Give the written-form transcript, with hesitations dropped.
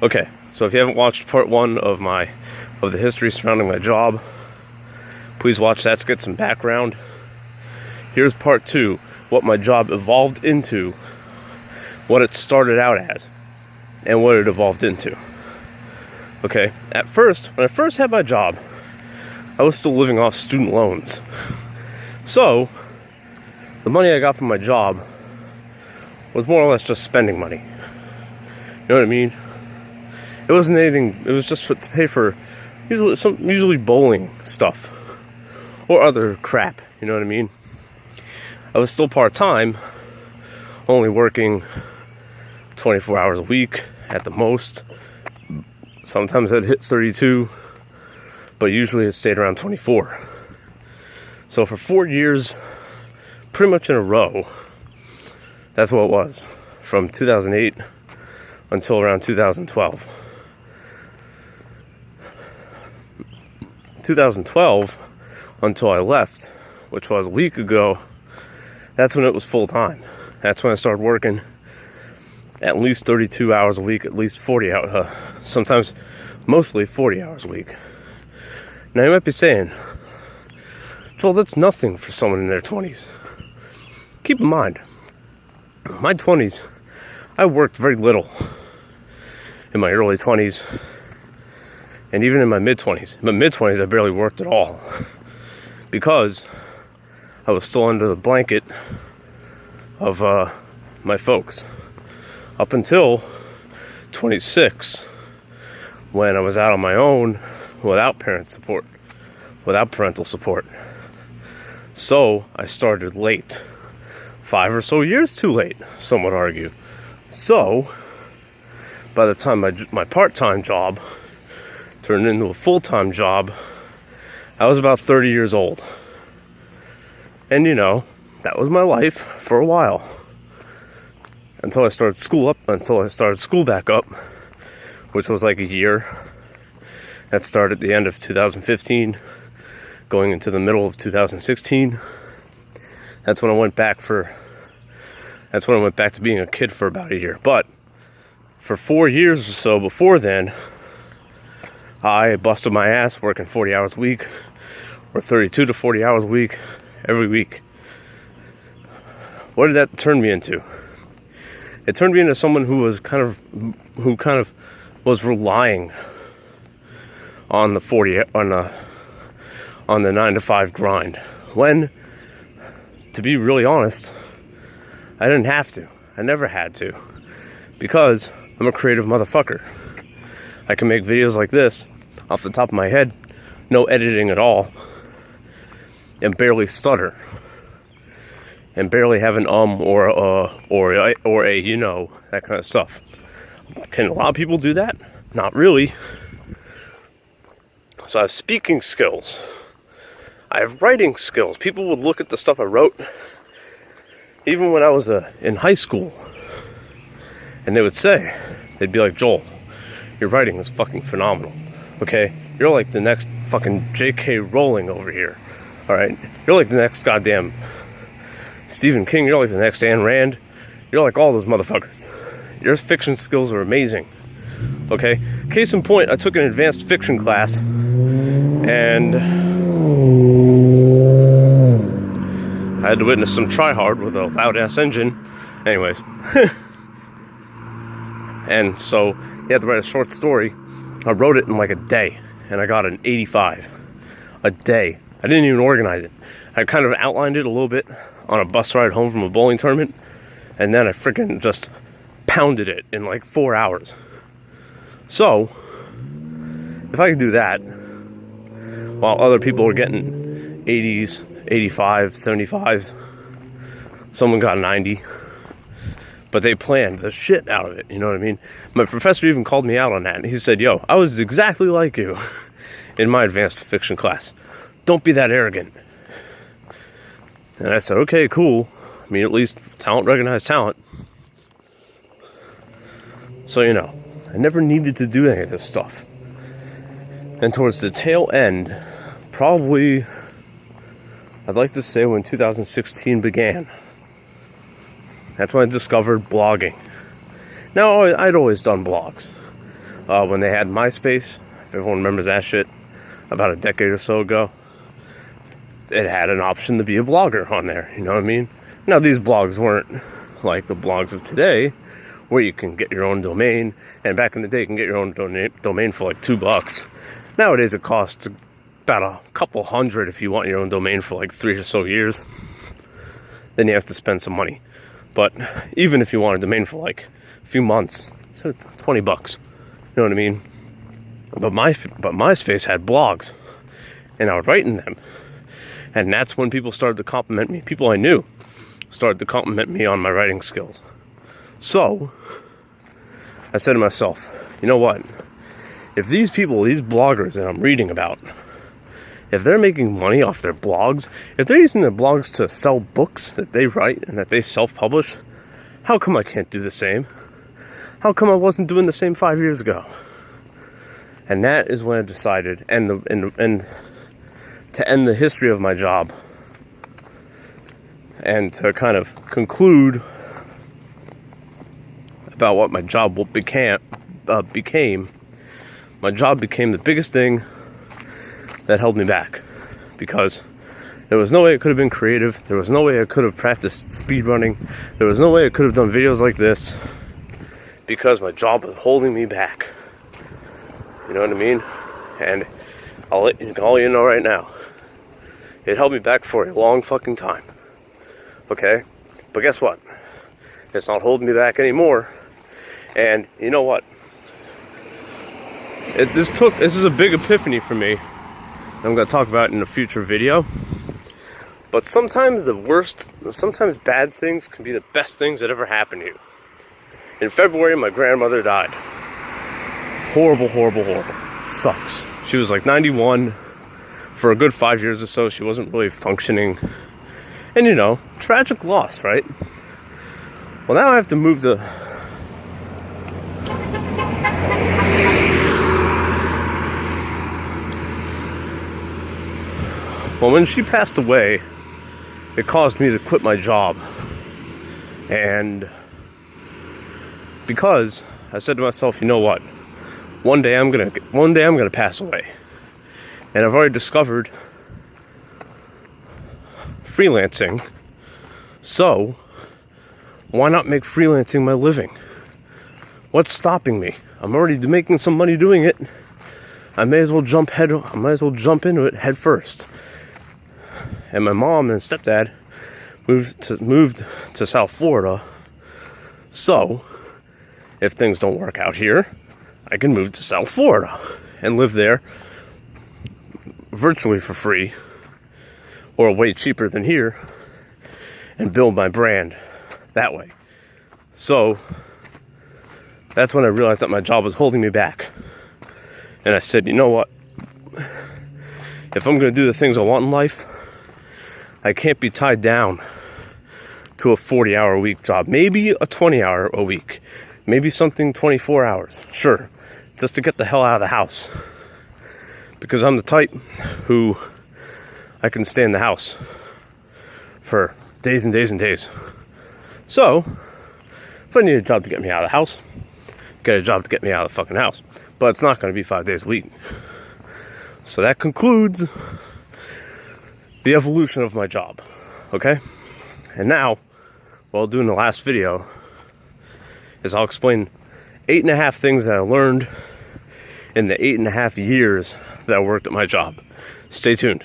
Okay, so if you haven't watched part one of the history surrounding my job, please watch that to get some background. Here's part two, what my job evolved into, what it started out as, and what it evolved into. Okay, at first, when I first had my job, I was still living off student loans. So, the money I got from my job was more or less just spending money. You know what I mean? It wasn't anything, it was just to pay for usually bowling stuff or other crap, you know what I mean? I was still part-time, only working 24 hours a week at the most. Sometimes I'd hit 32, but usually it stayed around 24. So for 4 years, pretty much in a row, that's what it was, from 2008 until around 2012. 2012, until I left, which was a week ago, that's when it was full-time. That's when I started working at least 32 hours a week, at least 40 hours, sometimes mostly 40 hours a week. Now you might be saying, Joel, that's nothing for someone in their 20s. Keep in mind, my 20s, I worked very little. In my early 20s, and even in my mid-20s. In my mid-20s, I barely worked at all. Because I was still under the blanket of my folks. Up until 26, when I was out on my own without parent support, without parental support. So I started late. 5 or so years too late, some would argue. So, by the time my part-time job turned into a full-time job, I was about 30 years old. And that was my life for a while. Until I started school back up, which was like a year. That started at the end of 2015, going into the middle of 2016. That's when I went back to being a kid for about a year. But for 4 years or so before then, I busted my ass working 40 hours a week, or 32 to 40 hours a week, every week. What did that turn me into? It turned me into someone who kind of was relying on the 9 to 5 grind. When, to be really honest, I didn't have to. I never had to. Because I'm a creative motherfucker. I can make videos like this off the top of my head, no editing at all, and barely stutter, and barely have an or a, that kind of stuff. Can a lot of people do that? Not really. So I have speaking skills. I have writing skills. People would look at the stuff I wrote, even when I was in high school, and they'd be like, Joel, your writing is fucking phenomenal. Okay? You're like the next fucking J.K. Rowling over here. Alright? You're like the next goddamn Stephen King. You're like the next Ayn Rand. You're like all those motherfuckers. Your fiction skills are amazing. Okay? Case in point, I took an advanced fiction class, and I had to witness some try-hard with a loud-ass engine. Anyways. And so, you had to write a short story. I wrote it in like a day, and I got an 85. A day. I didn't even organize it. I kind of outlined it a little bit on a bus ride home from a bowling tournament, and then I freaking just pounded it in like 4 hours. So, if I could do that, while other people were getting 80s, 85, 75s, someone got 90, but they planned the shit out of it, you know what I mean? My professor even called me out on that, and he said, yo, I was exactly like you in my advanced fiction class. Don't be that arrogant. And I said, okay, cool. I mean, at least talent recognized talent. So, I never needed to do any of this stuff. And towards the tail end, probably, I'd like to say when 2016 began. That's when I discovered blogging. Now, I'd always done blogs. When they had MySpace, if everyone remembers that shit, about a decade or so ago, it had an option to be a blogger on there, you know what I mean? Now, these blogs weren't like the blogs of today, where you can get your own domain, and back in the day, you can get your own domain for like $2. Nowadays, it costs about a couple hundred if you want your own domain for like 3 or so years. Then you have to spend some money. But even if you want a domain for like a few months, it's $20. You know what I mean? But MySpace had blogs, and I would write in them. And that's when people started to compliment me. People I knew started to compliment me on my writing skills. So, I said to myself, you know what? If these people, these bloggers that I'm reading about, if they're making money off their blogs, if they're using their blogs to sell books that they write and that they self-publish, how come I can't do the same? How come I wasn't doing the same 5 years ago? And that is when I decided, and to end the history of my job, and to kind of conclude about what my job became, my job became the biggest thing that held me back, because there was no way it could have been creative. There was no way I could have practiced speed running. There was no way I could have done videos like this, because my job was holding me back. You know what I mean? And I'll let all you know right now, it held me back for a long fucking time. Okay? But guess what? It's not holding me back anymore. And you know what? This is a big epiphany for me. I'm going to talk about it in a future video. But sometimes sometimes bad things can be the best things that ever happened to you. In February, my grandmother died. Horrible, horrible, horrible. Sucks. She was like 91. For a good 5 years or so, she wasn't really functioning. And you know, tragic loss, right? Well, now I have to move to... Well, when she passed away, it caused me to quit my job. And because I said to myself, you know what? One day I'm gonna pass away. And I've already discovered freelancing. So why not make freelancing my living? What's stopping me? I'm already making some money doing it. I may as well jump into it head first. And my mom and stepdad moved to South Florida. So if things don't work out here, I can move to South Florida and live there virtually for free, or way cheaper than here, and build my brand that way. So that's when I realized that my job was holding me back. And I said, you know what? If I'm going to do the things I want in life, I can't be tied down to a 40-hour-a-week job. Maybe a 20-hour-a-week. Maybe something 24 hours. Sure. Just to get the hell out of the house. Because I'm the type who I can stay in the house for days and days and days. So, if I need a job to get me out of the house, get a job to get me out of the fucking house. But it's not going to be 5 days a week. So that concludes the evolution of my job. Okay? And now, what I'll do in the last video is I'll explain 8.5 things that I learned in the 8.5 years that I worked at my job. Stay tuned.